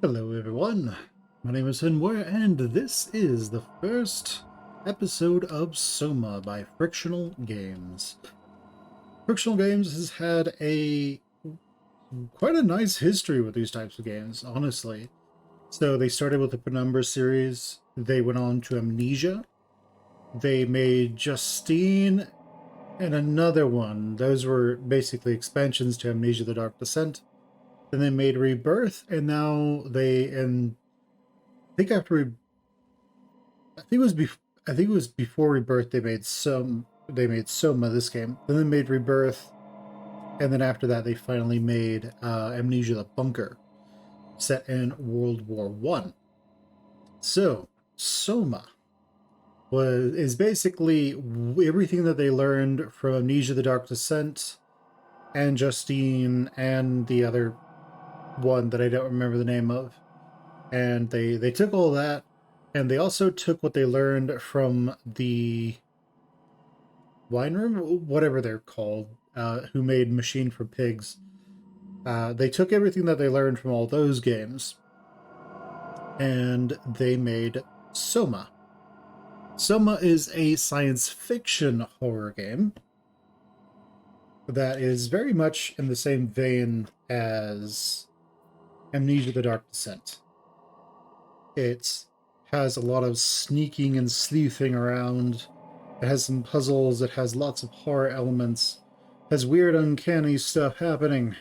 Hello everyone, my name is Muir and this is the first episode of Soma by Frictional Games. Frictional Games has had quite a nice history with these types of games, honestly. So they started with the Penumbra series, they went on to Amnesia, they made Justine and another one. Those were basically expansions to Amnesia the Dark Descent. Then they made Rebirth, and now I think after I think it was I think it was before Rebirth they made Soma this game. Then they made Rebirth, and then after that they finally made Amnesia the Bunker, set in World War One. So Soma is basically everything that they learned from Amnesia the Dark Descent and Justine and the other one that I don't remember the name of. And they took all that, and they also took what they learned from the wine room, whatever they're called, who made Machine for Pigs. They took everything that they learned from all those games, and they made Soma. Soma is a science fiction horror game that is very much in the same vein as Amnesia the Dark Descent. It has a lot of sneaking and sleuthing around. It has some puzzles. It has lots of horror elements. It has weird, uncanny stuff happening.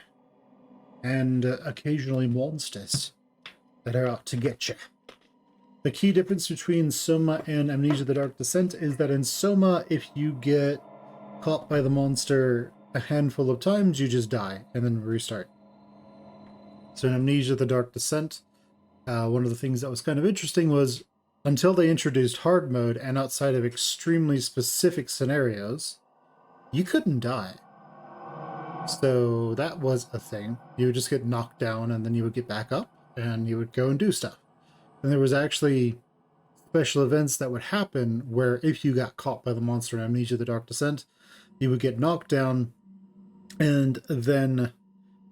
And occasionally monsters that are out to get you. The key difference between Soma and Amnesia the Dark Descent is that in Soma, if you get caught by the monster a handful of times, you just die and then restart. So in Amnesia the Dark Descent, one of the things that was kind of interesting was until they introduced hard mode and outside of extremely specific scenarios, you couldn't die. So that was a thing. You would just get knocked down and then you would get back up and you would go and do stuff. And there was actually special events that would happen where if you got caught by the monster in Amnesia the Dark Descent, you would get knocked down, and then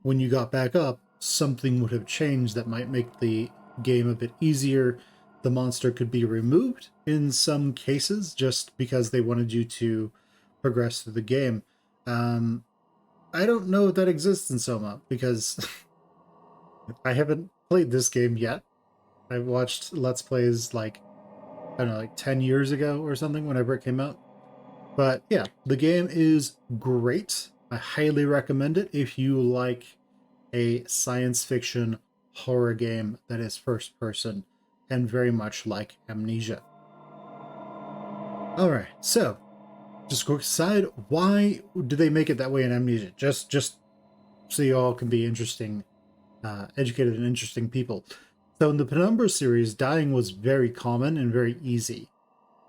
when you got back up, something would have changed that might make the game a bit easier. The monster could be removed in some cases just because they wanted you to progress through the game. I don't know if that exists in Soma because I haven't played this game yet. I watched Let's Plays like, I don't know, like 10 years ago or something whenever it came out. But yeah, the game is great. I highly recommend it if you like a science fiction horror game that is first person and very much like Amnesia. Alright, so just a quick aside, why do they make it that way in Amnesia? Just so you all can be interesting, educated and interesting people. So in the Penumbra series, dying was very common and very easy.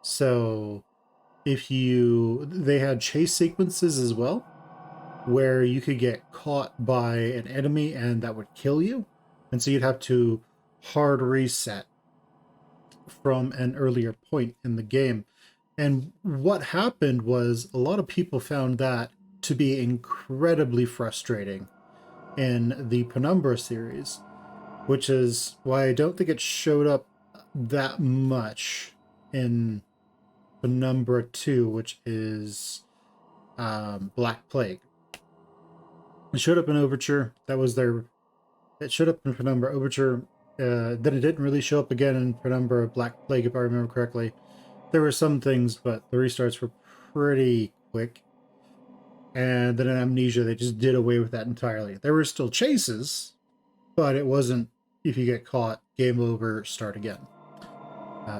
So they had chase sequences as well, where you could get caught by an enemy and that would kill you. And so you'd have to hard reset from an earlier point in the game. And what happened was a lot of people found that to be incredibly frustrating in the Penumbra series, which is why I don't think it showed up that much in Penumbra 2, which is Black Plague. It showed up in Overture. It showed up in Penumbra Overture. Then it didn't really show up again in Penumbra Black Plague, if I remember correctly. There were some things, but the restarts were pretty quick. And then in Amnesia, they just did away with that entirely. There were still chases, but it wasn't, if you get caught, game over, start again.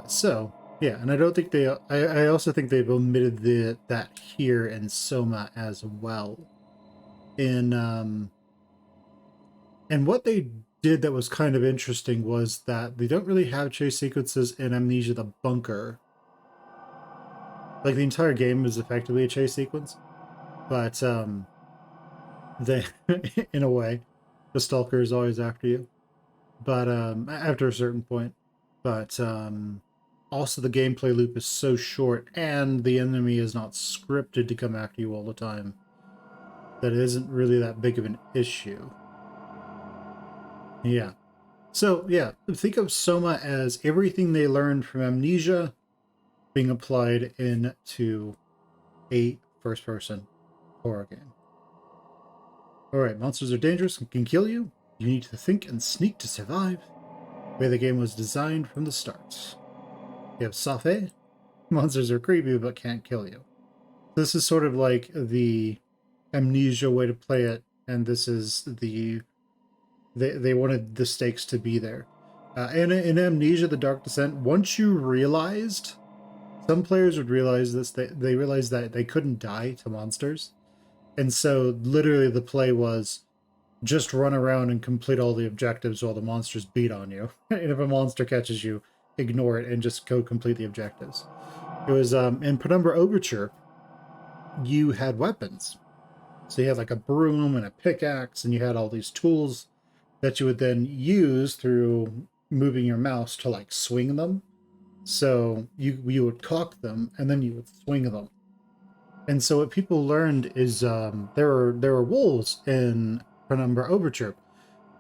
So, yeah, and I don't think I also think they've omitted that here in Soma as well. And what they did that was kind of interesting was that they don't really have chase sequences in Amnesia the Bunker. Like, the entire game is effectively a chase sequence, but they, in a way, the stalker is always after you, but after a certain point. But also the gameplay loop is so short, and the enemy is not scripted to come after you all the time, that it isn't really that big of an issue. Yeah. So yeah, think of Soma as everything they learned from Amnesia being applied into a first-person horror game. Alright, monsters are dangerous and can kill you. You need to think and sneak to survive. The way the game was designed from the start. You have Safe. Monsters are creepy but can't kill you. This is sort of like the Amnesia way to play it, and this is the... They wanted the stakes to be there. And in Amnesia, The Dark Descent, once you realized... Some players would realize this, they realized that they couldn't die to monsters. And so literally the play was just run around and complete all the objectives while the monsters beat on you. And if a monster catches you, ignore it and just go complete the objectives. It was in Penumbra Overture, you had weapons. So you had like a broom and a pickaxe, and you had all these tools that you would then use through moving your mouse to like swing them. So you would cock them and then you would swing them. And so what people learned is there were wolves in Penumbra Overture.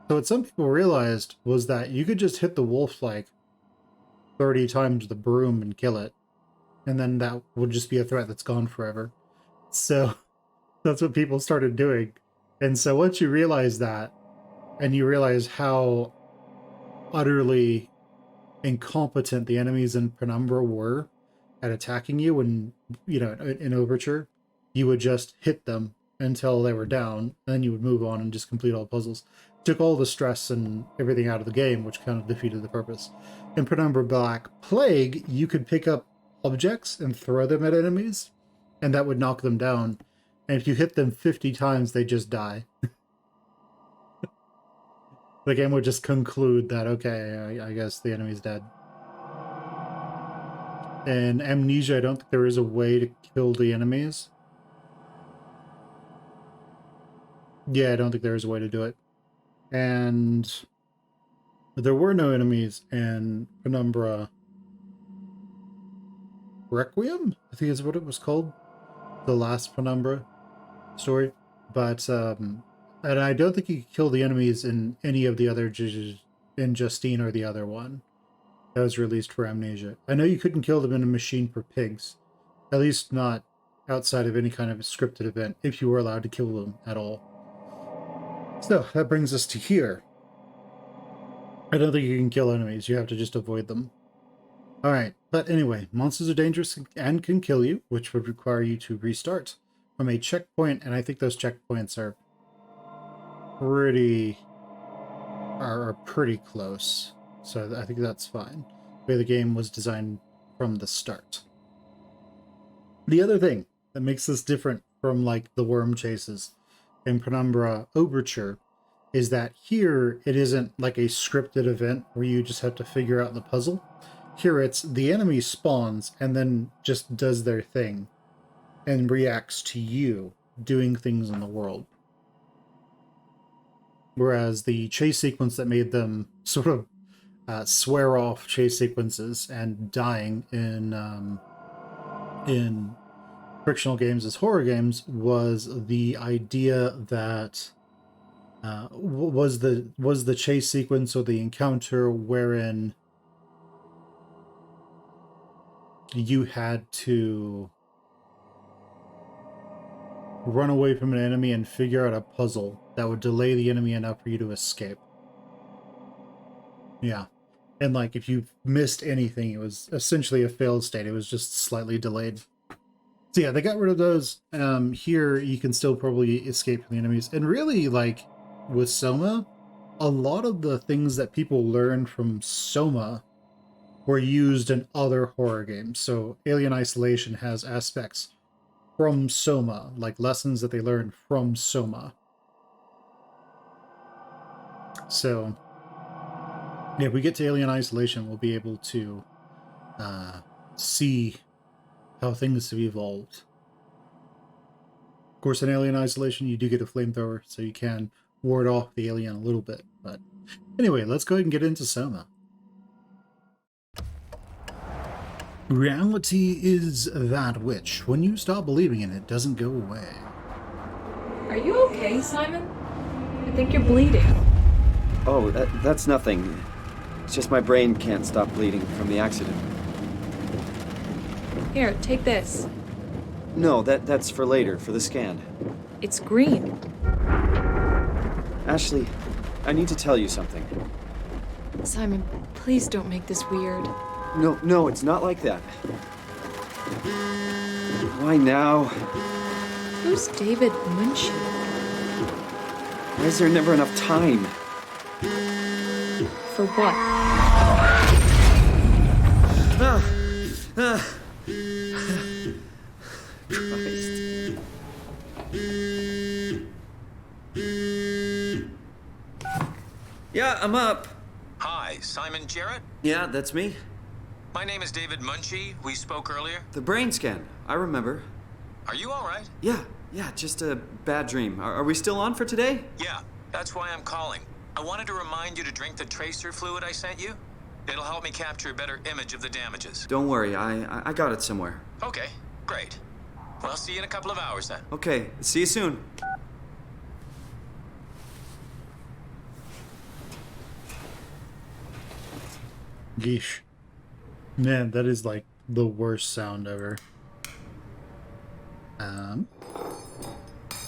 So what some people realized was that you could just hit the wolf like 30 times with the broom and kill it. And then that would just be a threat that's gone forever. So that's what people started doing. And so once you realize that, and you realize how utterly incompetent the enemies in Penumbra were at attacking you, and you know, in Overture, you would just hit them until they were down, and then you would move on and just complete all the puzzles. Took all the stress and everything out of the game, which kind of defeated the purpose. In Penumbra Black Plague, you could pick up objects and throw them at enemies, and that would knock them down. And if you hit them 50 times, they just die. The game would just conclude that, okay, I guess the enemy's dead. In Amnesia, I don't think there is a way to kill the enemies. Yeah, I don't think there is a way to do it. And there were no enemies in Penumbra Requiem, I think is what it was called. The last Penumbra story. But, and I don't think you could kill the enemies in any of the other, in Justine or the other one that was released for Amnesia. I know you couldn't kill them in a machine for pigs, at least not outside of any kind of scripted event, if you were allowed to kill them at all. So that brings us to here. I don't think you can kill enemies, you have to just avoid them. Alright, but anyway, monsters are dangerous and can kill you, which would require you to restart from a checkpoint, and I think those checkpoints are pretty close. So I think that's fine. The way the game was designed from the start. The other thing that makes this different from like the worm chases in Penumbra Overture is that here it isn't like a scripted event where you just have to figure out the puzzle. Here it's the enemy spawns and then just does their thing and reacts to you doing things in the world. Whereas the chase sequence that made them sort of swear off chase sequences and dying in fictional games as horror games was the idea that was the chase sequence or the encounter wherein you had to run away from an enemy and figure out a puzzle that would delay the enemy enough for you to escape. Yeah. And like if you missed anything, it was essentially a failed state. It was just slightly delayed. So yeah, they got rid of those. Here you can still probably escape from the enemies. And really, like with Soma, a lot of the things that people learned from Soma were used in other horror games. So Alien Isolation has aspects from Soma, like lessons that they learned from Soma. So yeah, if we get to Alien Isolation, we'll be able to see how things have evolved. Of course, in Alien Isolation, you do get a flamethrower, so you can ward off the alien a little bit. But anyway, let's go ahead and get into Soma. Reality is that which, when you stop believing in it, doesn't go away. Are you okay, Simon? I think you're bleeding. Oh, that's nothing. It's just my brain can't stop bleeding from the accident. Here, take this. No, that's for later, for the scan. It's green. Ashley, I need to tell you something. Simon, please don't make this weird. No, it's not like that. Why now? Who's David Munchie? Why is there never enough time? For what? Christ. Yeah, I'm up. Hi, Simon Jarrett? Yeah, that's me. My name is David Munchie. We spoke earlier. The brain scan. I remember. Are you all right? Yeah, just a bad dream. Are we still on for today? Yeah, that's why I'm calling. I wanted to remind you to drink the tracer fluid I sent you. It'll help me capture a better image of the damages. Don't worry, I got it somewhere. Okay, great. Well, I'll see you in a couple of hours then. Okay, see you soon. Geesh. Man, that is like the worst sound ever.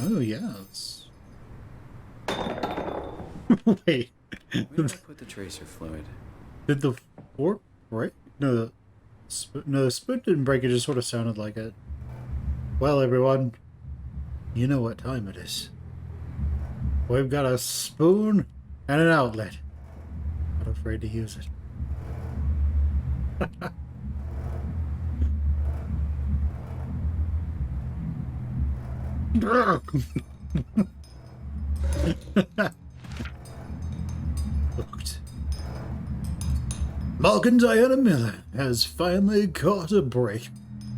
Oh, yes. Wait. Where did I put the tracer fluid? Did the fork break? No, the spoon didn't break. It just sort of sounded like it. Well, everyone, you know what time it is. We've got a spoon and an outlet. Not afraid to use it. Hooked. Mark and Diana Miller has finally caught a break.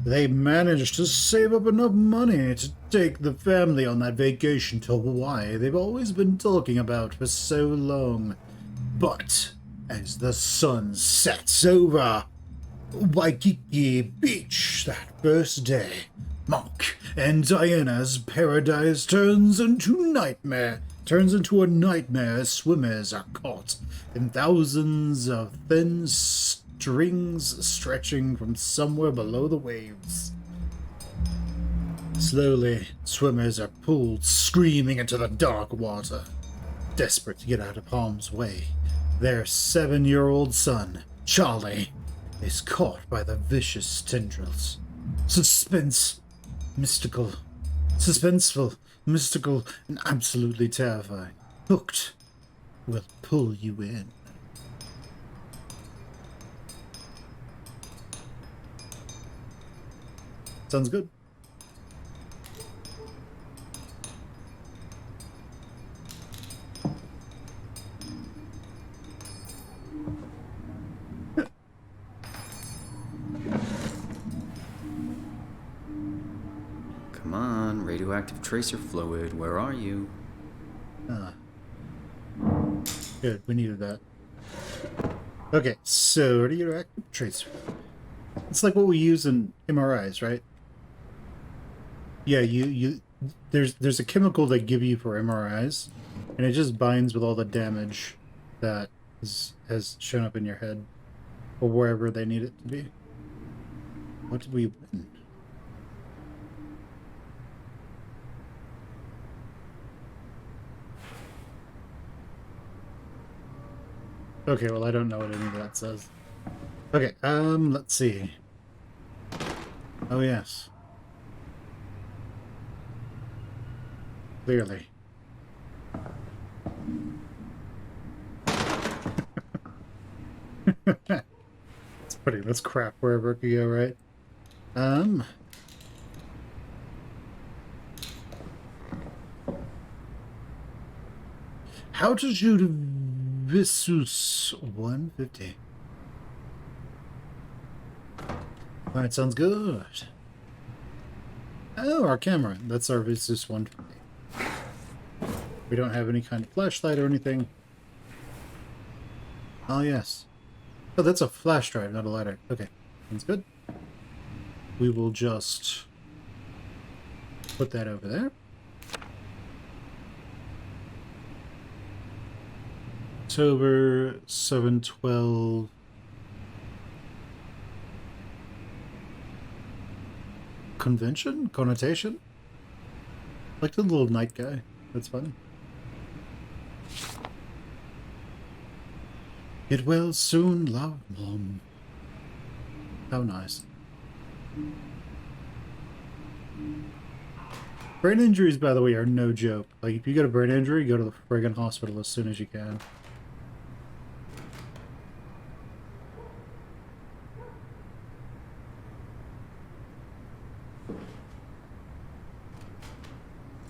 They managed to save up enough money to take the family on that vacation to Hawaii they've always been talking about for so long. But as the sun sets over Waikiki Beach that first day, Mark and Diana's paradise turns into a nightmare as swimmers are caught in thousands of thin strings stretching from somewhere below the waves. Slowly, swimmers are pulled screaming into the dark water, desperate to get out of harm's way. Their 7-year-old son, Charlie, is caught by the vicious tendrils. Suspenseful, mystical, and absolutely terrifying. Hooked will pull you in. Sounds good. Come on, radioactive tracer fluid, where are you? Good, we needed that. Okay, so radioactive tracer. It's like what we use in MRIs, right? Yeah, there's a chemical they give you for MRIs, and it just binds with all the damage that has shown up in your head, or wherever they need it to be. What did we win? Okay, well, I don't know what any of that says. Okay, let's see. Oh, yes. Clearly. It's putting this crap wherever it could go, right? How to shoot a Visus 150. Alright, sounds good. Oh, our camera. That's our Visus 150. We don't have any kind of flashlight or anything. Oh, yes. Oh, that's a flash drive, not a lighter. Okay, sounds good. We will just put that over there. October 7/12. Convention? Connotation? Like the little night guy. That's fun. Get well soon, love, Mom. How nice. Brain injuries, by the way, are no joke. Like, if you get a brain injury, go to the friggin' hospital as soon as you can.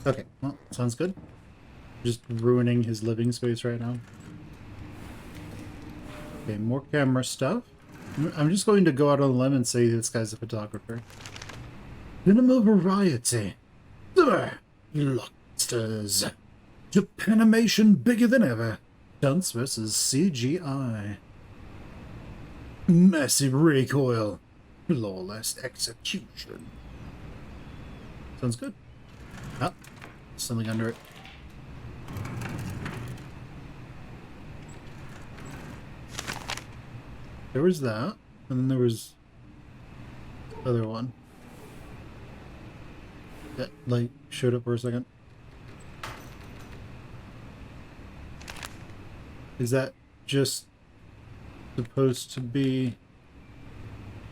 Okay, well, sounds good. Just ruining his living space right now. Okay, more camera stuff. I'm just going to go out on a limb and say this guy's a photographer. Cinema variety. Blockbusters. Japanimation bigger than ever. Stunts versus CGI. Massive recoil. Flawless execution. Sounds good. Ah, something under it. There was that, and then there was the other one that light showed up for a second. Is that just supposed to be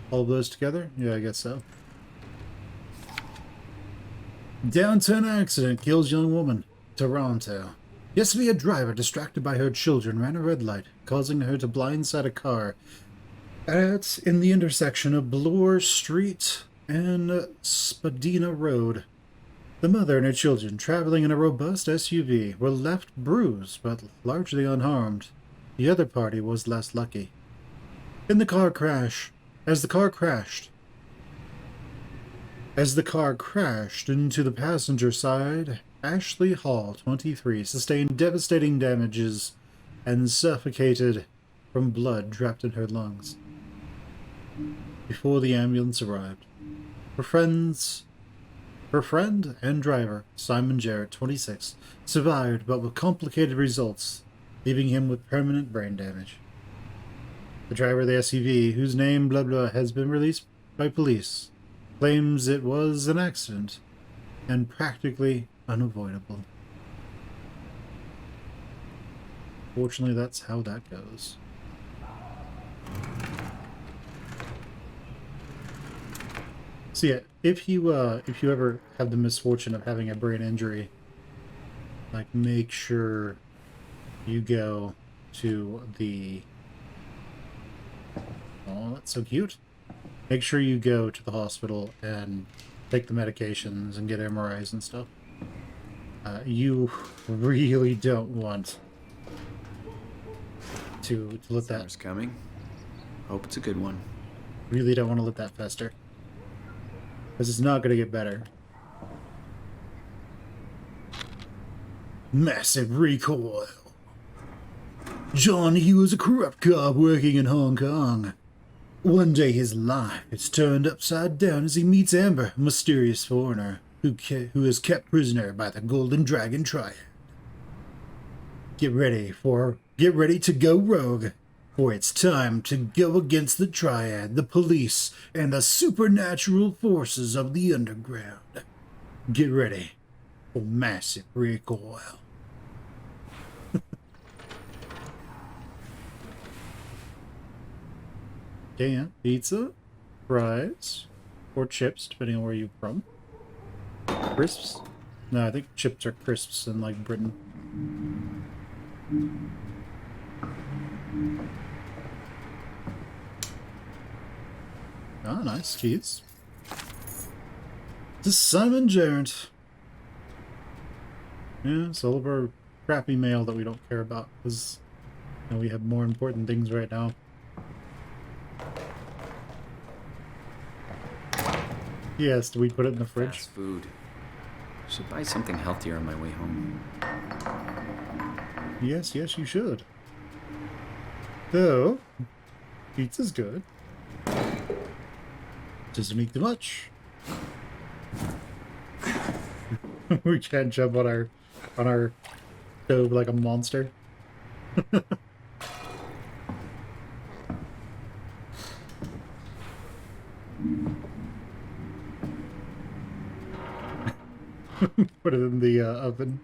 all of those together? Yeah, I guess so. Downtown accident kills young woman. Toronto. Yesterday, a driver distracted by her children ran a red light, causing her to blindside a car in the intersection of Bloor Street and Spadina Road. The mother and her children, traveling in a robust SUV, were left bruised but largely unharmed. The other party was less lucky. As the car crashed into the passenger side, Ashley Hall, 23, sustained devastating damages and suffocated from blood trapped in her lungs before the ambulance arrived. Her friend and driver, Simon Jarrett, 26, survived but with complicated results, leaving him with permanent brain damage. The driver of the SUV, whose name has been released by police, claims it was an accident and practically unavoidable. Fortunately, that's how that goes. So yeah, if you ever have the misfortune of having a brain injury, like, make sure you go to the... Oh, that's so cute. Make sure you go to the hospital and take the medications and get MRIs and stuff. You really don't want to let that... Summer's coming. Hope it's a good one. Really don't want to let that fester. Because it's not going to get better. Massive recoil. John, he was a corrupt cop working in Hong Kong. One day his life is turned upside down as he meets Amber, a mysterious foreigner who is kept prisoner by the Golden Dragon Triad. Get ready to go rogue, for it's time to go against the Triad, the police, and the supernatural forces of the underground. Get ready for massive recoil. Damn, pizza, fries, or chips, depending on where you're from. Crisps? No, I think chips are crisps in, like, Britain. Ah, nice, keys. This is Simon Jarrett. Yeah, it's all of our crappy mail that we don't care about, because we have more important things right now. Yes, do we put it in the fridge? Fast food. Should buy something healthier on my way home. Yes, yes, you should. Though, pizza's good. Doesn't eat too much. We can't jump on our stove like a monster. Put it in the oven.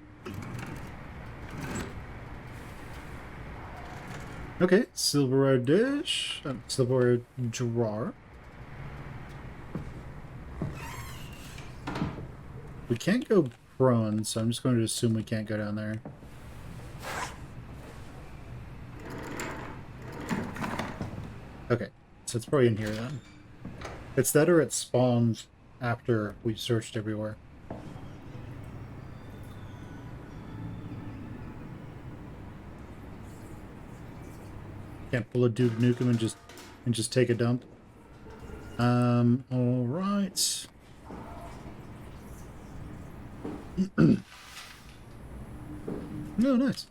Okay, silverware dish, silverware drawer. We can't go prone, so I'm just going to assume we can't go down there. Okay, so it's probably in here then. It's that or it spawned after we searched everywhere. Can't pull a Duke Nukem and just take a dump. All right. No, nice.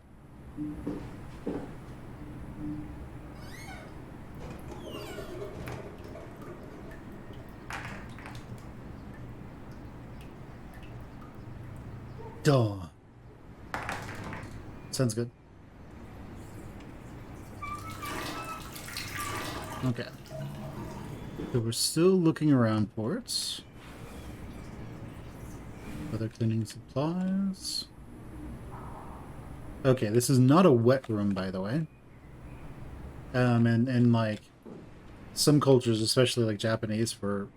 Duh. Sounds good. Okay. So we're still looking around for it. Other cleaning supplies. Okay, this is not a wet room, by the way. And like some cultures, especially like Japanese, for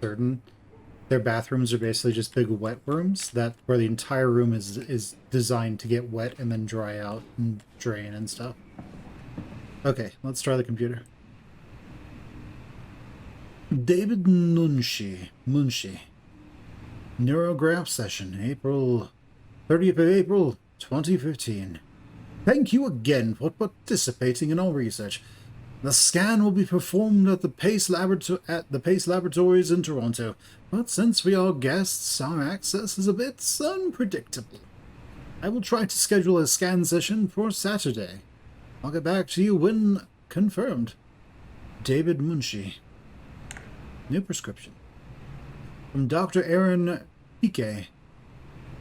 certain, their bathrooms are basically just big wet rooms that where the entire room is designed to get wet and then dry out and drain and stuff. Okay, let's try the computer. David Munshi. Neurograph session, April 30th of April, 2015. Thank you again for participating in our research. The scan will be performed at the Pace Laboratories in Toronto, but since we are guests, our access is a bit unpredictable. I will try to schedule a scan session for Saturday. I'll get back to you when confirmed. David Munshi. New prescription. From Dr. Aaron Pique.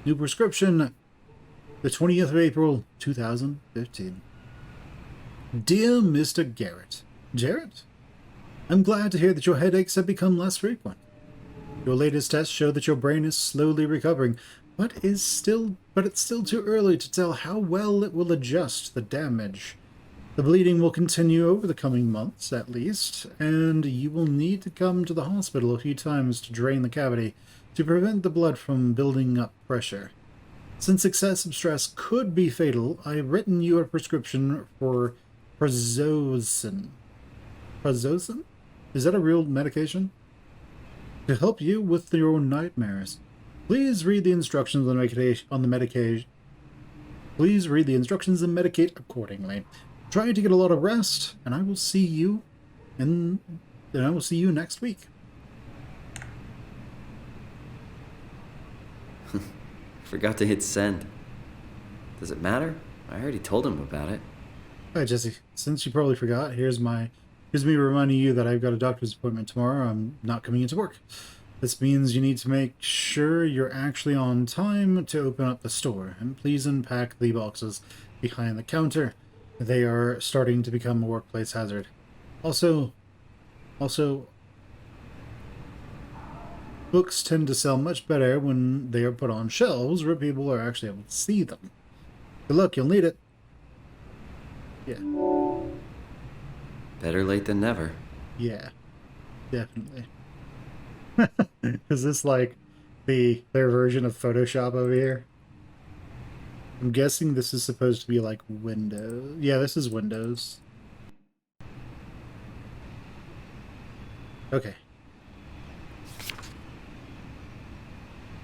New prescription, the 20th of April, 2015. Dear Mr. Garrett. Jarrett? I'm glad to hear that your headaches have become less frequent. Your latest tests show that your brain is slowly recovering, but it's still too early to tell how well it will adjust the damage. The bleeding will continue over the coming months, at least, and you will need to come to the hospital a few times to drain the cavity to prevent the blood from building up pressure. Since excessive stress could be fatal, I have written you a prescription for prazosin. Prazosin? Is that a real medication? To help you with your nightmares. Please read the instructions on the medication. Please read the instructions and medicate accordingly. Try to get a lot of rest, and I will see you next week. Forgot to hit send. Does it matter? I already told him about it. Hi, Jesse. Since you probably forgot, here's me reminding you that I've got a doctor's appointment tomorrow. I'm not coming into work. This means you need to make sure you're actually on time to open up the store, and please unpack the boxes behind the counter. They are starting to become a workplace hazard. Also, books tend to sell much better when they are put on shelves where people are actually able to see them. Good luck, you'll need it. Yeah. Better late than never. Yeah, definitely. Is this like their version of Photoshop over here? I'm guessing this is supposed to be like Windows. Yeah, this is Windows. Okay.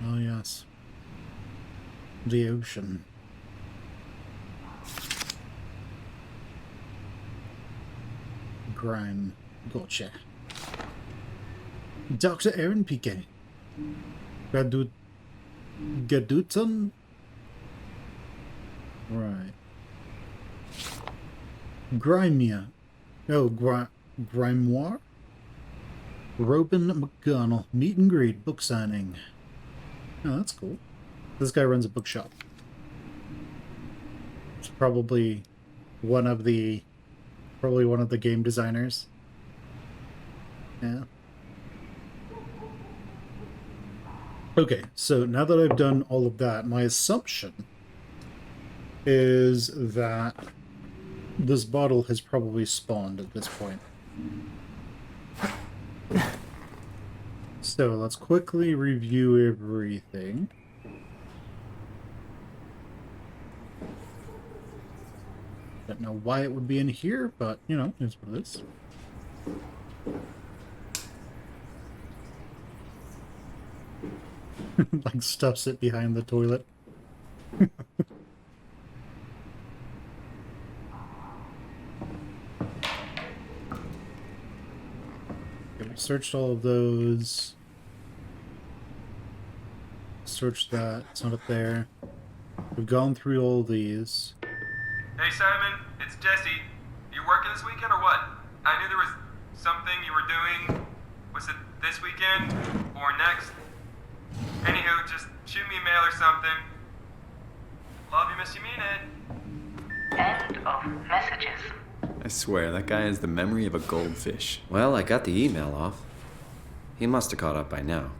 Oh, yes. The ocean. Grime. Gotcha. Dr. Aaron Pique. Gaduton? Right. Grimea. Oh, Grimoire? Robin McGonnell. Meet and greet. Book signing. Oh, that's cool. This guy runs a bookshop. It's probably one of the game designers. Yeah. Okay, so now that I've done all of that, my assumption is that this bottle has probably spawned at this point. So let's quickly review everything. Don't know why it would be in here, but, you know, it's what it is. Like, stuffs it behind the toilet. Okay, we searched all of those. Search that. It's not up there. We've gone through all these. Hey Simon, it's Jesse. You working this weekend or what? I knew there was something you were doing. Was it this weekend or next? Anywho, just shoot me a mail or something. Love you, miss you, mean it. End of messages. I swear, that guy has the memory of a goldfish. Well, I got the email off. He must have caught up by now.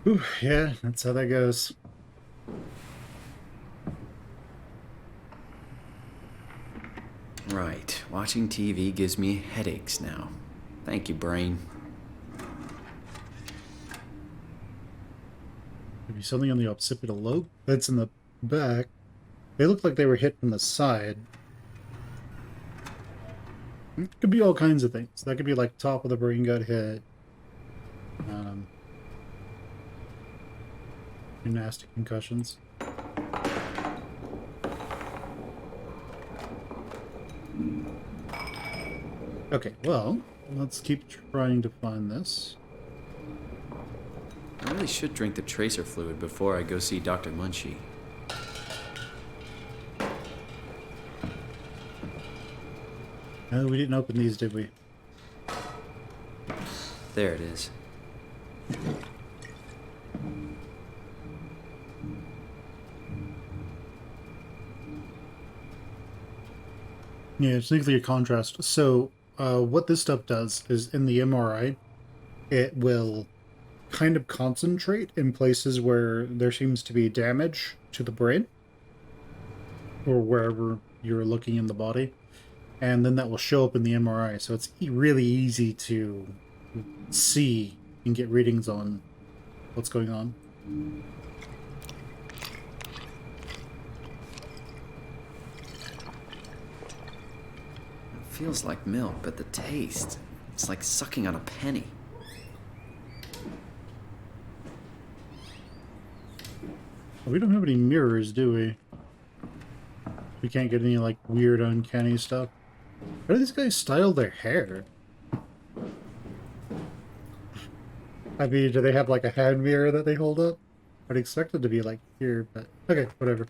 Ooh, yeah, that's how that goes. Right, watching TV gives me headaches now. Thank you, brain. Maybe something on the occipital lobe that's in the back. They look like they were hit from the side. It could be all kinds of things. That could be like top of the brain got hit. Nasty concussions. Okay, well, let's keep trying to find this. I really should drink the tracer fluid before I go see Dr. Munchie. No, we didn't open these, did we? There it is. Yeah, it's nuclear contrast. So, what this stuff does is in the MRI, it will kind of concentrate in places where there seems to be damage to the brain or wherever you're looking in the body. And then that will show up in the MRI. So it's really easy to see and get readings on what's going on. It feels like milk, but the taste, it's like sucking on a penny. We don't have any mirrors, do we? We can't get any, like, weird, uncanny stuff. How do these guys style their hair? I mean, do they have, like, a hand mirror that they hold up? I'd expect it to be, like, here, but... Okay, whatever.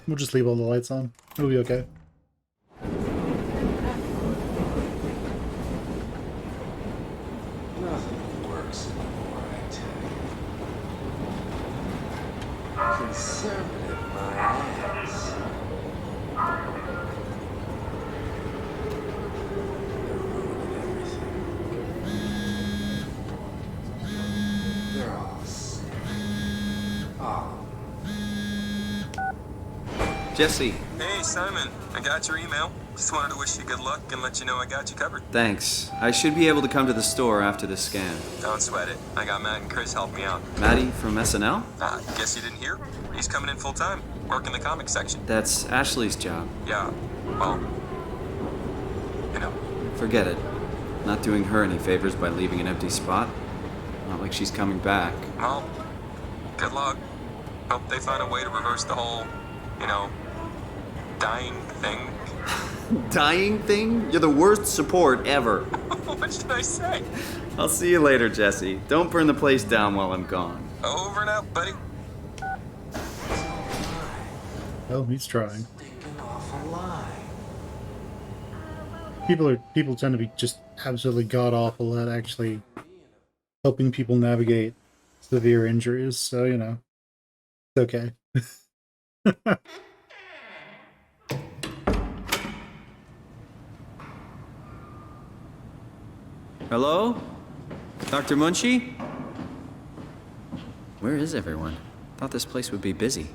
We'll just leave all the lights on. It'll be okay. Nothing works anymore, I tell you. Conservative, my ass. They're ruining everything. They're all sick. Oh. Jesse, Hey Simon, I got your email. Just wanted to wish you good luck and let you know I got you covered. thanks. I should be able to come to the store after the scan. Don't sweat it. I got Matt and Chris helping me out. Maddie from SNL? Guess you didn't hear? He's coming in full time, working the comics section. That's Ashley's job. Yeah, well, you know. Forget it. Not doing her any favors by leaving an empty spot. Not like she's coming back. Well, good luck. Hope they find a way to reverse the whole, you know, dying thing. Dying thing? You're the worst support ever. What should I say? I'll see you later, Jesse. Don't burn the place down while I'm gone. Over and out, buddy. Oh, he's trying. Stinking awful lie. People tend to be just absolutely god-awful at actually helping people navigate severe injuries, so, you know, it's okay. Hello? Dr. Munchie? Where is everyone? Thought this place would be busy.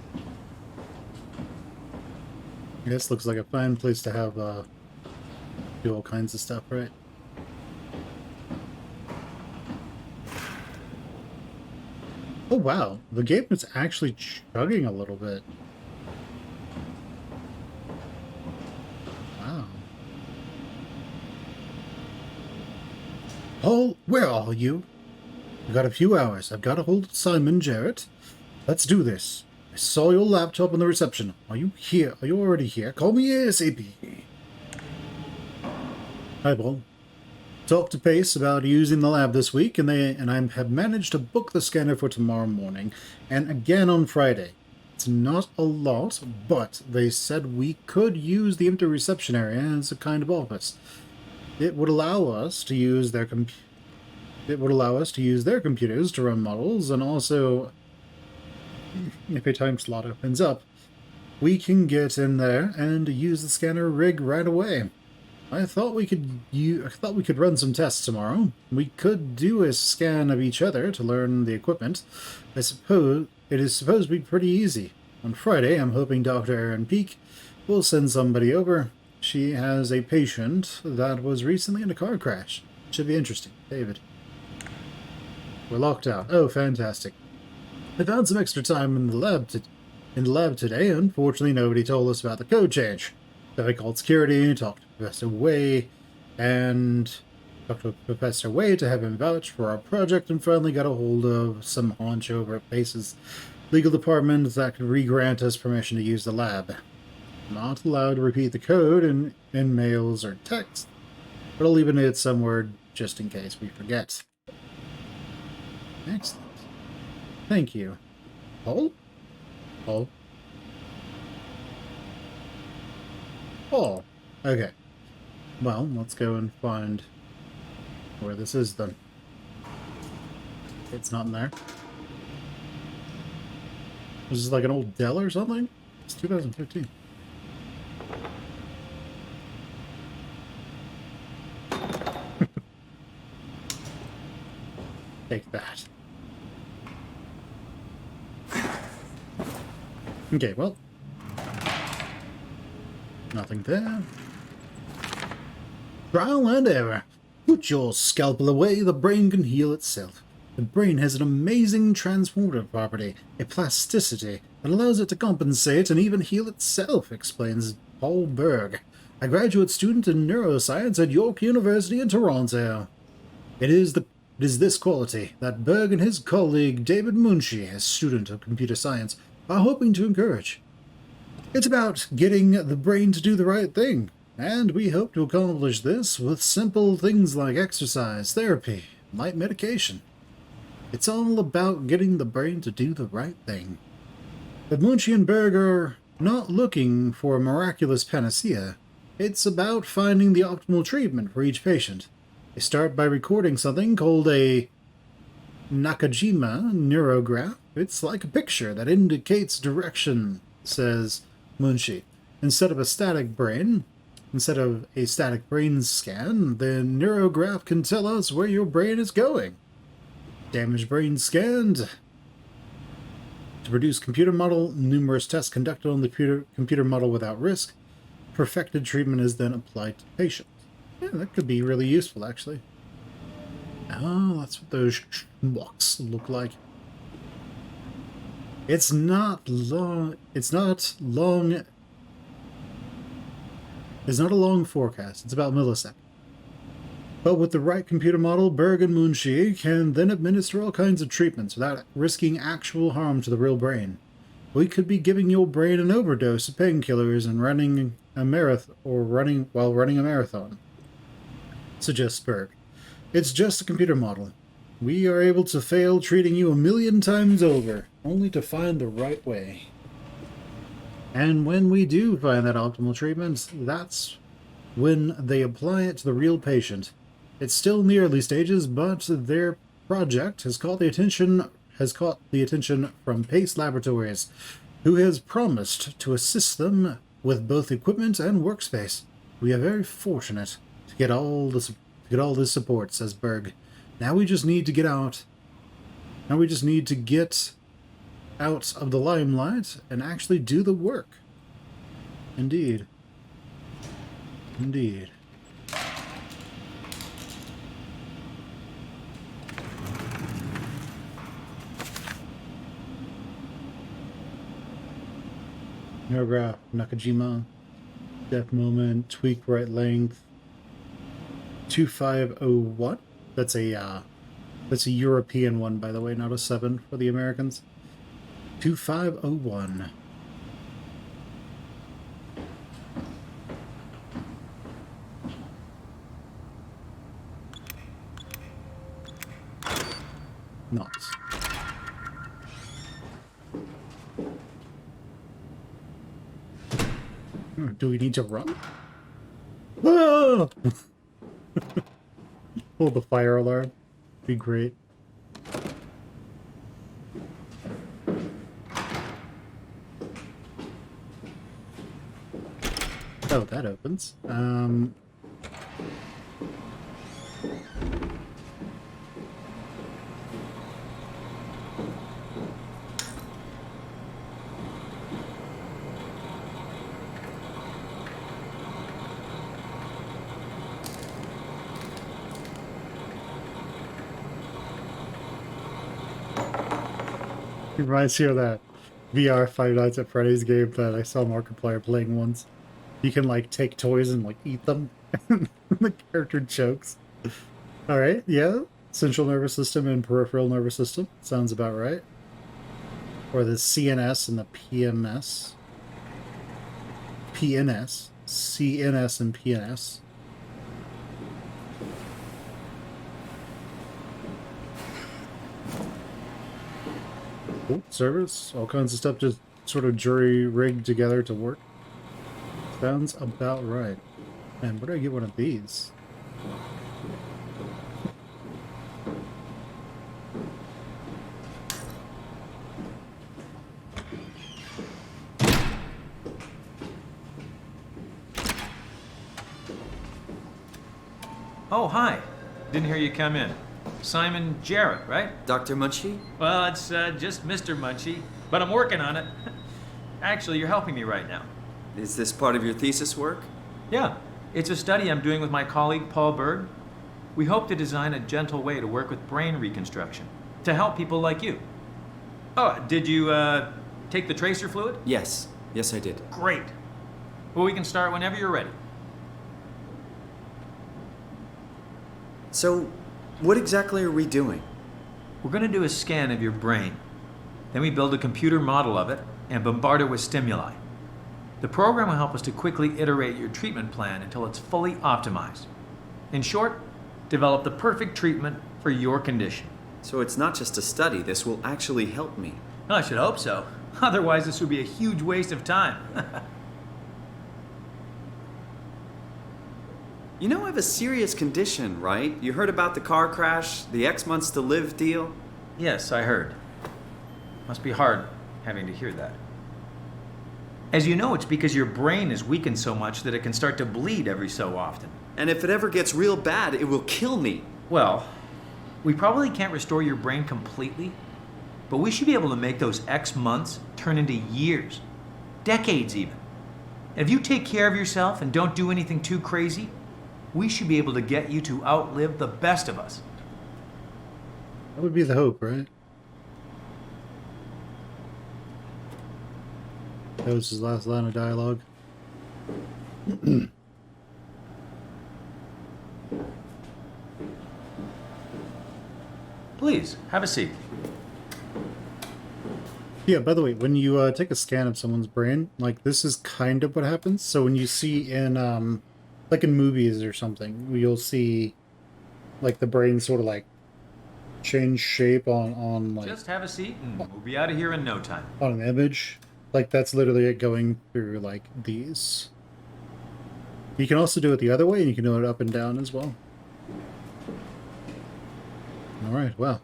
This looks like a fine place to have do all kinds of stuff, right? Oh wow, the game is actually chugging a little bit. Wow. Paul, where are you? We've got a few hours. I've got a hold of Simon Jarrett. Let's do this. I saw your laptop in the reception. Are you here? Are you already here? Call me ASAP. Hi, Paul. Talked to Pace about using the lab this week, and I have managed to book the scanner for tomorrow morning, and again on Friday. It's not a lot, but they said we could use the empty reception area as a kind of office. It would allow us to use their computers to run models, and also, if a time slot opens up, we can get in there and use the scanner rig right away. I thought we could run some tests tomorrow. We could do a scan of each other to learn the equipment. I suppose it is supposed to be pretty easy. On Friday, I'm hoping Dr. Erin Peake will send somebody over. She has a patient that was recently in a car crash. Should be interesting. David. We're locked out. Oh, fantastic. I found some extra time in the lab today. Unfortunately, nobody told us about the code change. So I called security, talked to Professor Way to have him vouch for our project, and finally got a hold of some honcho over at Pace's legal department that could re-grant us permission to use the lab. I'm not allowed to repeat the code in mails or texts, but I'll leave it somewhere just in case we forget. Excellent. Thank you. Paul? Paul? Oh, okay. Well, let's go and find where this is then. It's not in there. This is like an old Dell or something? It's 2015. Take that. Okay, well. Nothing there. Trial and error. Put your scalpel away, the brain can heal itself. The brain has an amazing transformative property, a plasticity, that allows it to compensate and even heal itself, explains Paul Berg, a graduate student in neuroscience at York University in Toronto. It is this quality that Berg and his colleague David Munchie, a student of computer science, are hoping to encourage. It's about getting the brain to do the right thing, and we hope to accomplish this with simple things like exercise, therapy, light medication. It's all about getting the brain to do the right thing. But Munchie and Berg are not looking for a miraculous panacea. It's about finding the optimal treatment for each patient. They start by recording something called a Nakajima neurograph. It's like a picture that indicates direction, says Munchie. Instead of a static brain scan, the neurograph can tell us where your brain is going. Damaged brain scanned. To produce computer model, numerous tests conducted on the computer model without risk. Perfected treatment is then applied to the patient. Yeah, that could be really useful, actually. Oh, that's what those schmucks look like. It's not long. It's not a long forecast. It's about milliseconds. But with the right computer model, Berg and Munchie can then administer all kinds of treatments without risking actual harm to the real brain. We could be giving your brain an overdose of painkillers and running a marathon, suggests Berg. It's just a computer model. We are able to fail treating you 1,000,000 times over, only to find the right way. And when we do find that optimal treatment, that's when they apply it to the real patient. It's still in the early stages, but their project has caught the attention from Pace Laboratories, who has promised to assist them with both equipment and workspace. We are very fortunate to get all the Get all this support, says Berg. Now we just need to get out. Now we just need to get out of the limelight and actually do the work. Indeed. Indeed. Paragraph Nakajima. Depth moment. Tweak right length. 2501. That's a European one, by the way, not a 7 for the Americans. 2501. Nice. Do we need to run? Ah! Pull the fire alarm. Be great. Oh, that opens. It reminds me of that VR Five Nights at Freddy's game that I saw Markiplier playing once. You can like take toys and like eat them. The character jokes. Alright, yeah. Central nervous system and peripheral nervous system. Sounds about right. Or the CNS and the PMS. PNS. CNS and PNS. Oh, servers, all kinds of stuff just sort of jury-rigged together to work. Sounds about right. Man, where do I get one of these? Oh, hi. Didn't hear you come in. Simon Jarrett, right? Dr. Munchie? Well, it's just Mr. Munchie, but I'm working on it. Actually, you're helping me right now. Is this part of your thesis work? Yeah, it's a study I'm doing with my colleague Paul Berg. We hope to design a gentle way to work with brain reconstruction to help people like you. Oh, did you take the tracer fluid? Yes. Yes, I did. Great. Well, we can start whenever you're ready. So, what exactly are we doing? We're going to do a scan of your brain. Then we build a computer model of it and bombard it with stimuli. The program will help us to quickly iterate your treatment plan until it's fully optimized. In short, develop the perfect treatment for your condition. So it's not just a study, this will actually help me. I should hope so. Otherwise, this would be a huge waste of time. You know I have a serious condition, right? You heard about the car crash, the X months to live deal? Yes, I heard. Must be hard having to hear that. As you know, it's because your brain is weakened so much that it can start to bleed every so often. And if it ever gets real bad, it will kill me. Well, we probably can't restore your brain completely, but we should be able to make those X months turn into years, decades even. And if you take care of yourself and don't do anything too crazy, we should be able to get you to outlive the best of us. That would be the hope, right? That was his last line of dialogue. Please, have a seat. Yeah, by the way, when you take a scan of someone's brain, like, this is kind of what happens. So when you see in, like in movies or something, you'll see, like, the brain sort of, like, change shape on like... Just have a seat and we'll be out of here in no time. On an image. Like, that's literally it going through, like, these. You can also do it the other way, and you can do it up and down as well. Alright, well.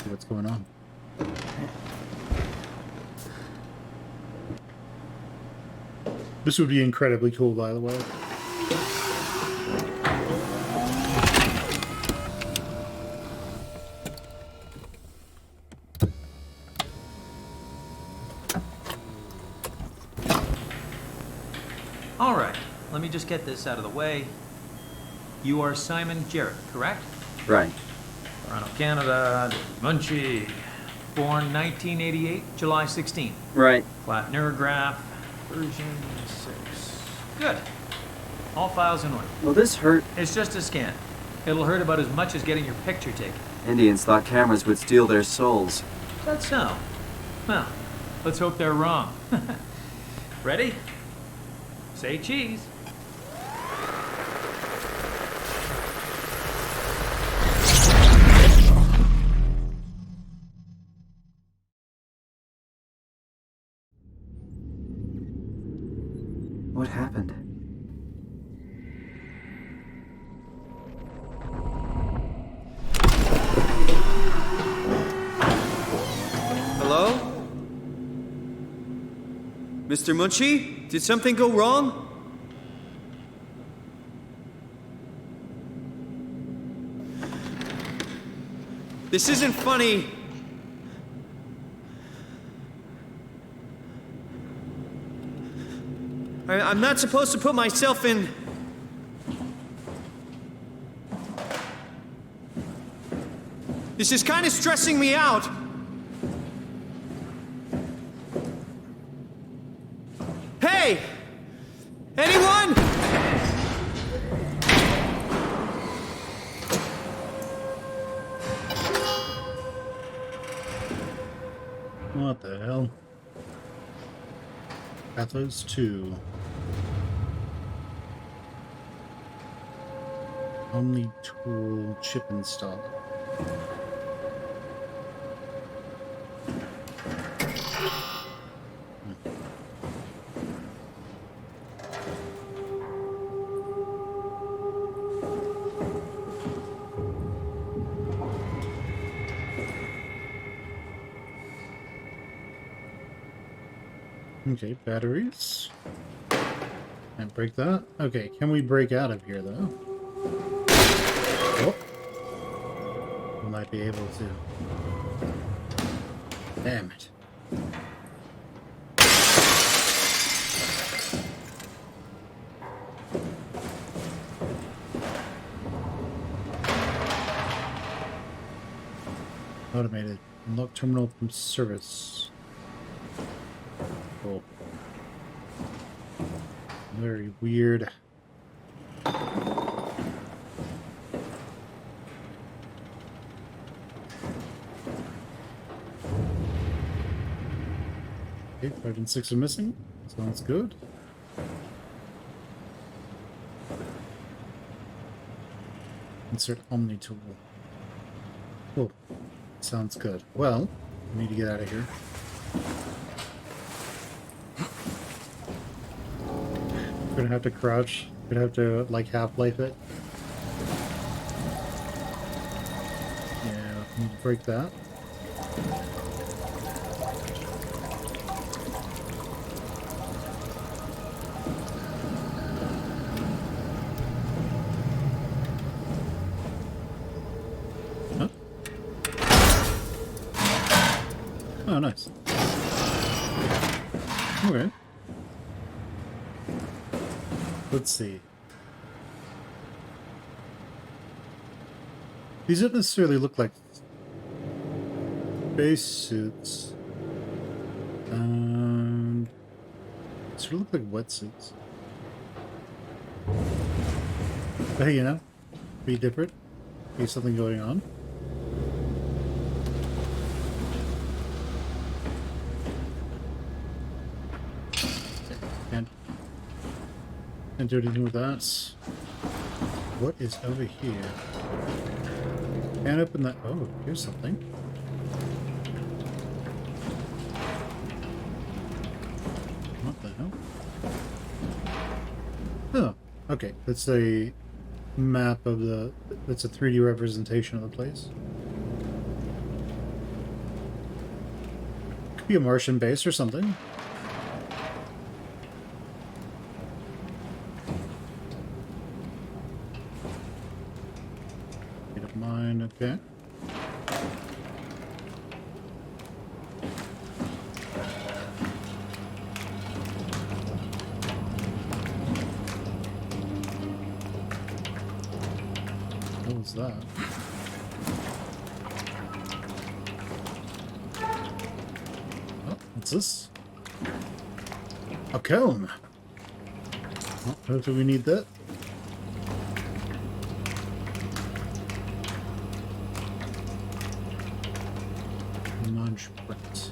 See what's going on. This would be incredibly cool, by the way. let me just get this out of the way. You are Simon Jarrett, correct? Right. Toronto, Canada, Munchie. Born 1988, July 16. Right. Flat neurograph, version 6. Good. All files in order. Well, this hurt. It's just a scan. It'll hurt about as much as getting your picture taken. Indians thought cameras would steal their souls. That's so. Well, let's hope they're wrong. Ready? Say cheese. What happened? Hello? Mr. Munchie? Did something go wrong? This isn't funny. I'm not supposed to put myself in... This is kind of stressing me out. Hey! Anyone? What the hell? Pathos 2. Only tool chip install. Okay, batteries. Can't break that. Okay, can we break out of here though? Oh. We might be able to. Damn it. Automated. Unlock terminal from service. Cool. Very weird. Okay, 5 and 6 are missing. Sounds good. Insert Omni tool. Cool. Sounds good. Well, I need to get out of here. Gonna have to crouch. Gonna have to like Half-Life it. Yeah, need to break that. Huh? Oh, nice. Okay. Let's see. These don't necessarily look like spacesuits. Sort of look like wetsuits. But hey, you know, be different. Be something going on. Can't do anything with that. What is over here? Can't open that. Oh, here's something. What the hell? Oh, okay. That's a map of the. That's a 3D representation of the place. Could be a Martian base or something. Mine, okay. that? Oh, what's this? A comb. Oh, hopefully we need that. Nudge print.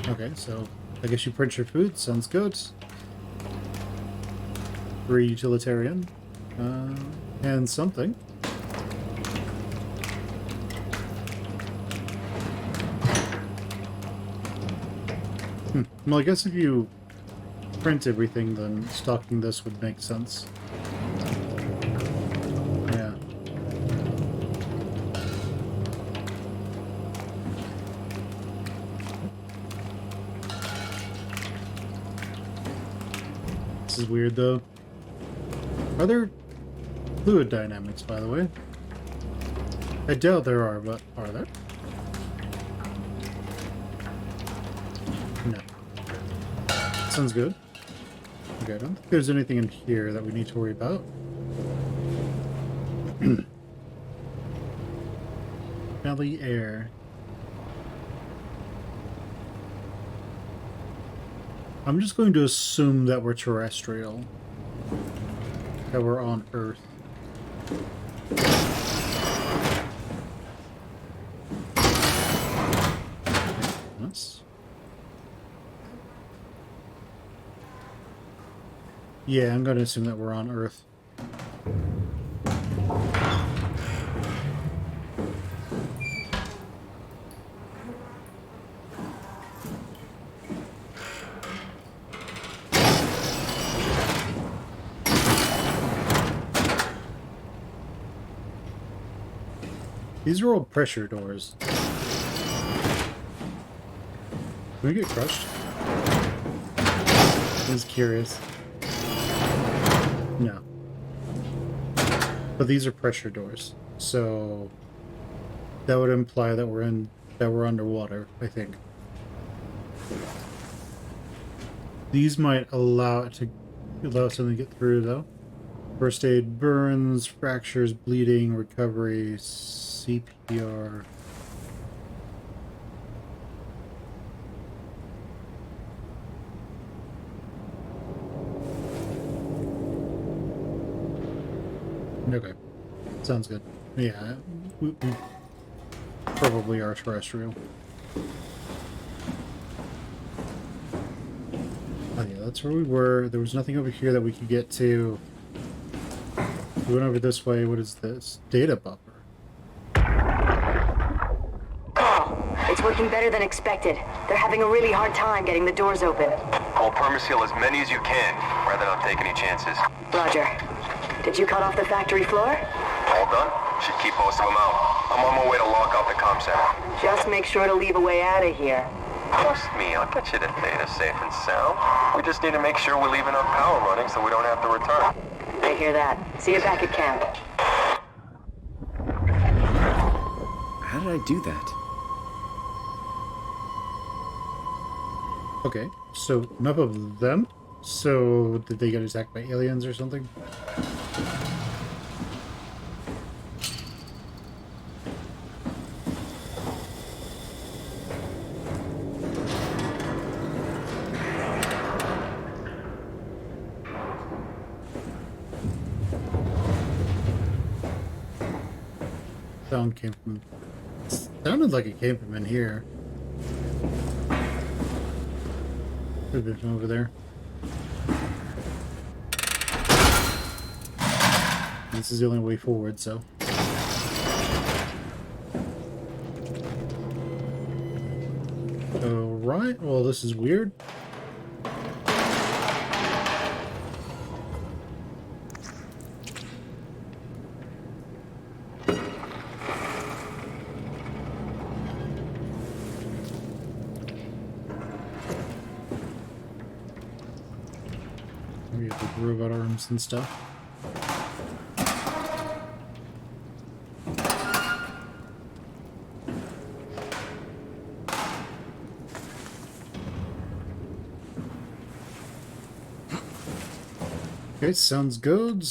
Okay, so I guess you print your food. Sounds good. Very utilitarian. And something. Well, I guess if you print everything, then stocking this would make sense. Yeah. This is weird, though. Are there fluid dynamics, by the way? I doubt there are, but are there? No. Sounds good. Okay, I don't think there's anything in here that we need to worry about. Valley air. I'm just going to assume that we're terrestrial. That we're on Earth. Nice. Yeah, I'm going to assume that we're on Earth. These are all pressure doors. Can we get crushed? I was curious. No. But these are pressure doors, so that would imply that we're underwater, I think. These might allow something to get through, though. First aid, burns, fractures, bleeding, recovery, CPR. Okay, sounds good. Yeah, we probably are terrestrial. Oh yeah, that's where we were. There was nothing over here that we could get to. We went over this way. What is this? Data buffer. Carl, it's working better than expected. They're having a really hard time getting the doors open. I'll perma-seal as many as you can, rather than take any chances. Roger. Did you cut off the factory floor? All done? Should keep most of them out. I'm on my way to lock out the comm center. Just make sure to leave a way out of here. Trust me, I'll get you to data safe and sound. We just need to make sure we're leaving our power running so we don't have to return. I hear that. See you back at camp. How did I do that? Okay, so enough of them. So did they get attacked by aliens or something? Sound came from... Sounded like it came from in here. Could have been from over there. This is the only way forward, so... Alright, well this is weird. We have the robot arms and stuff. Okay, sounds good.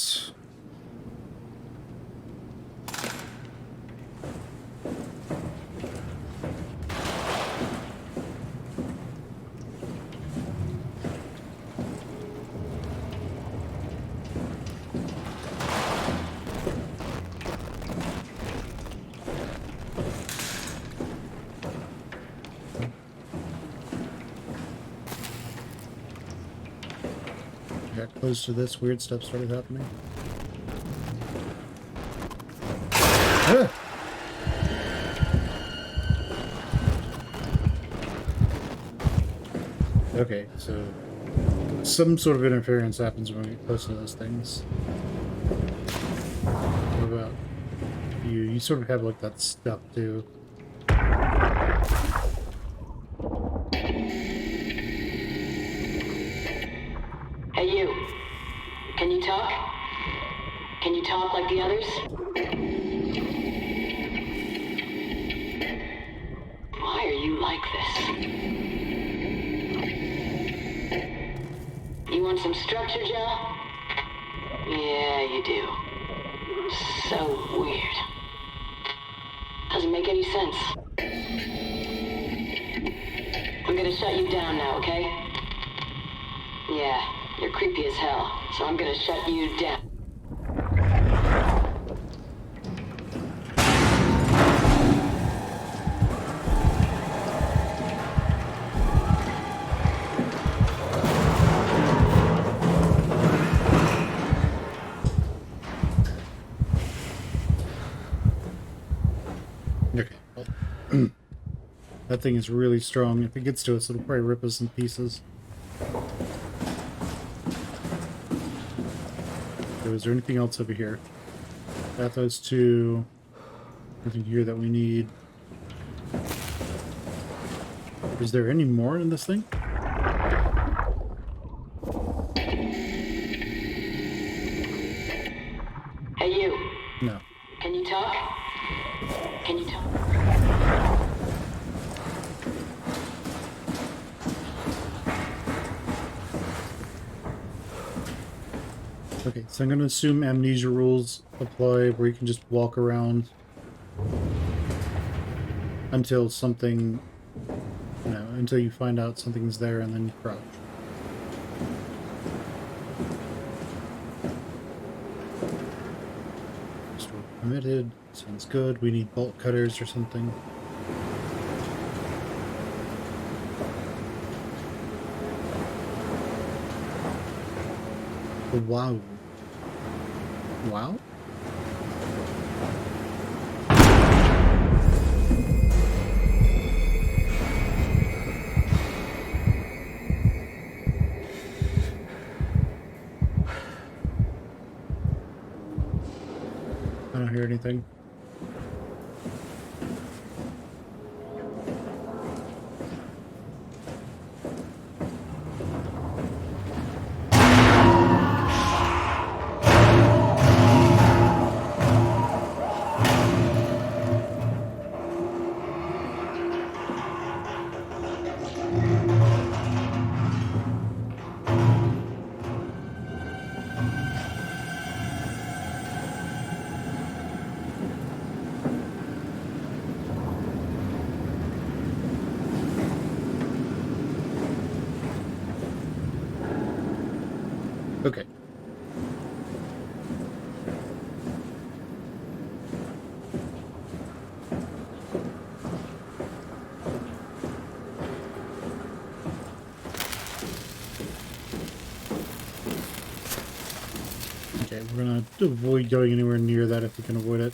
close to this, weird stuff started happening. Ah! Okay, so some sort of interference happens when we get close to those things. What about you? You sort of have like that stuff too. Hey, you. Can you talk? Can you talk like the others? Why are you like this? You want some structure, Joe? Yeah, you do. So weird. Doesn't make any sense. I'm gonna shut you down now, okay? Yeah, you're creepy as hell, so I'm gonna shut you down. Okay. Well, that thing is really strong. If it gets to us, it'll probably rip us in pieces. So is there anything else over here? Got those two. Nothing here that we need. Is there any more in this thing? Hey, you. No. Can you talk? Can you talk? Okay, so I'm going to assume amnesia rules apply where you can just walk around until something, you know, until you find out something's there and then you crouch. Restore permitted. Sounds good. We need bolt cutters or something. Wow. Wow? I don't hear anything. Okay. Okay, we're gonna avoid going anywhere near that if we can avoid it.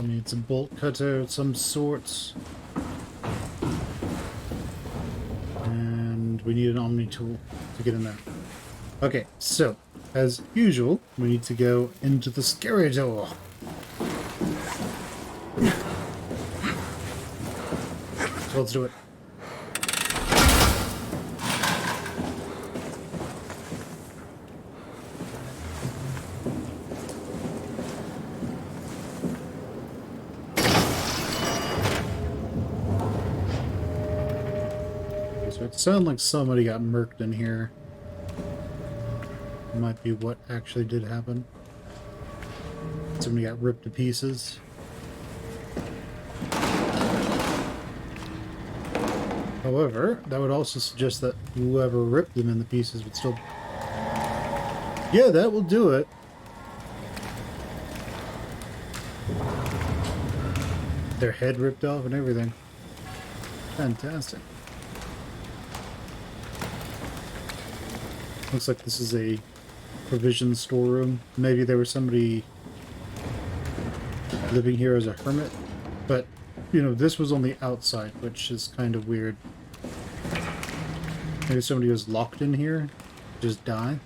We need some bolt cutter of some sorts. And we need an Omni tool to get in there. Okay, so, as usual, we need to go into the scary door. So let's do it. So it sounded like somebody got murked in here. Might be what actually did happen. Somebody got ripped to pieces. However, that would also suggest that whoever ripped them into pieces would still... Yeah, that will do it. Their head ripped off and everything. Fantastic. Looks like this is a provision storeroom. Maybe there was somebody living here as a hermit, but you know, this was on the outside, which is kind of weird. Maybe somebody was locked in here, just die.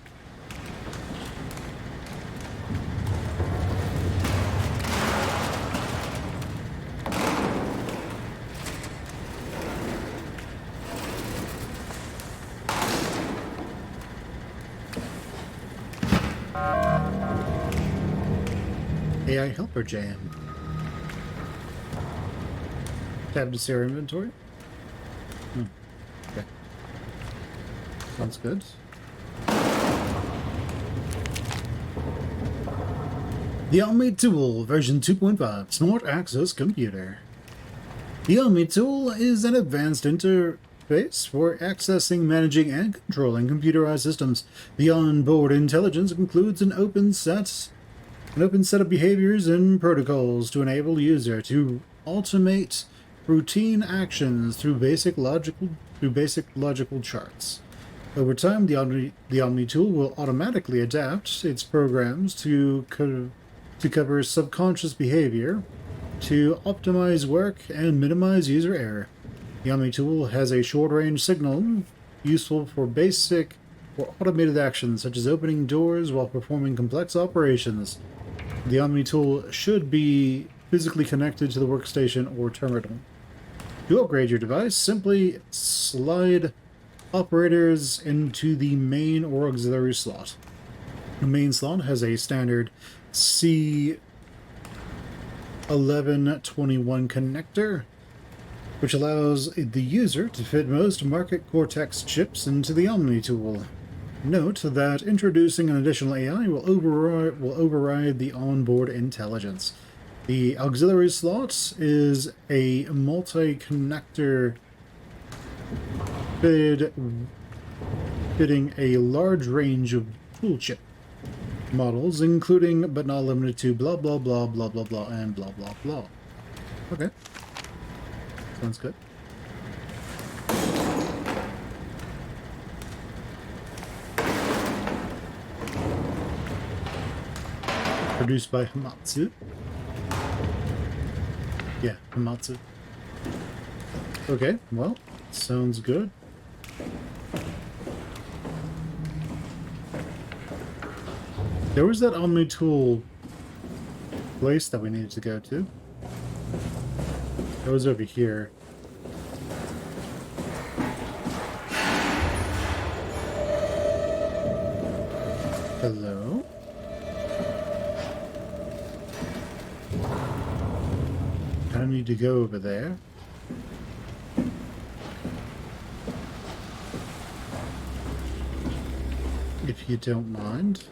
AI helper jam. Tab to see our inventory. Okay. Sounds good. The Omni Tool version 2.5 Smart Access Computer. The Omni Tool is an advanced interface for accessing, managing, and controlling computerized systems. The onboard intelligence includes an open set of behaviors and protocols to enable the user to automate routine actions through basic logical charts. Over time, the Omni tool will automatically adapt its programs to cover subconscious behavior, to optimize work and minimize user error. The Omni tool has a short-range signal useful for automated actions such as opening doors while performing complex operations. The Omni tool should be physically connected to the workstation or terminal. To upgrade your device, simply slide operators into the main or auxiliary slot. The main slot has a standard C1121 connector, which allows the user to fit most Market Cortex chips into the Omni tool. Note that introducing an additional AI will override the onboard intelligence. The auxiliary slot is a multi-connector fitting a large range of tool chip models, including but not limited to blah blah blah blah blah blah and blah blah blah. Okay. Sounds good. Produced by Hamatsu. Yeah, Hamatsu. Okay, well, sounds good. There was that Omni tool place that we needed to go to. It was over here. Hello? I need to go over there. If you don't mind.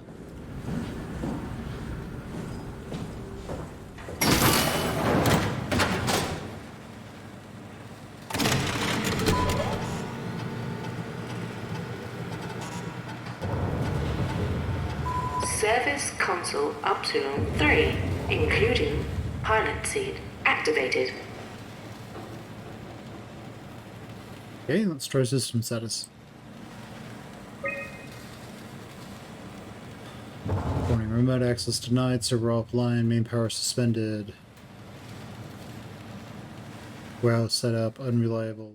Service console Upsilon 3, including pilot seat, activated. Okay, let's try system status. Warning, remote access denied, server offline, main power suspended. Warehouse setup, unreliable.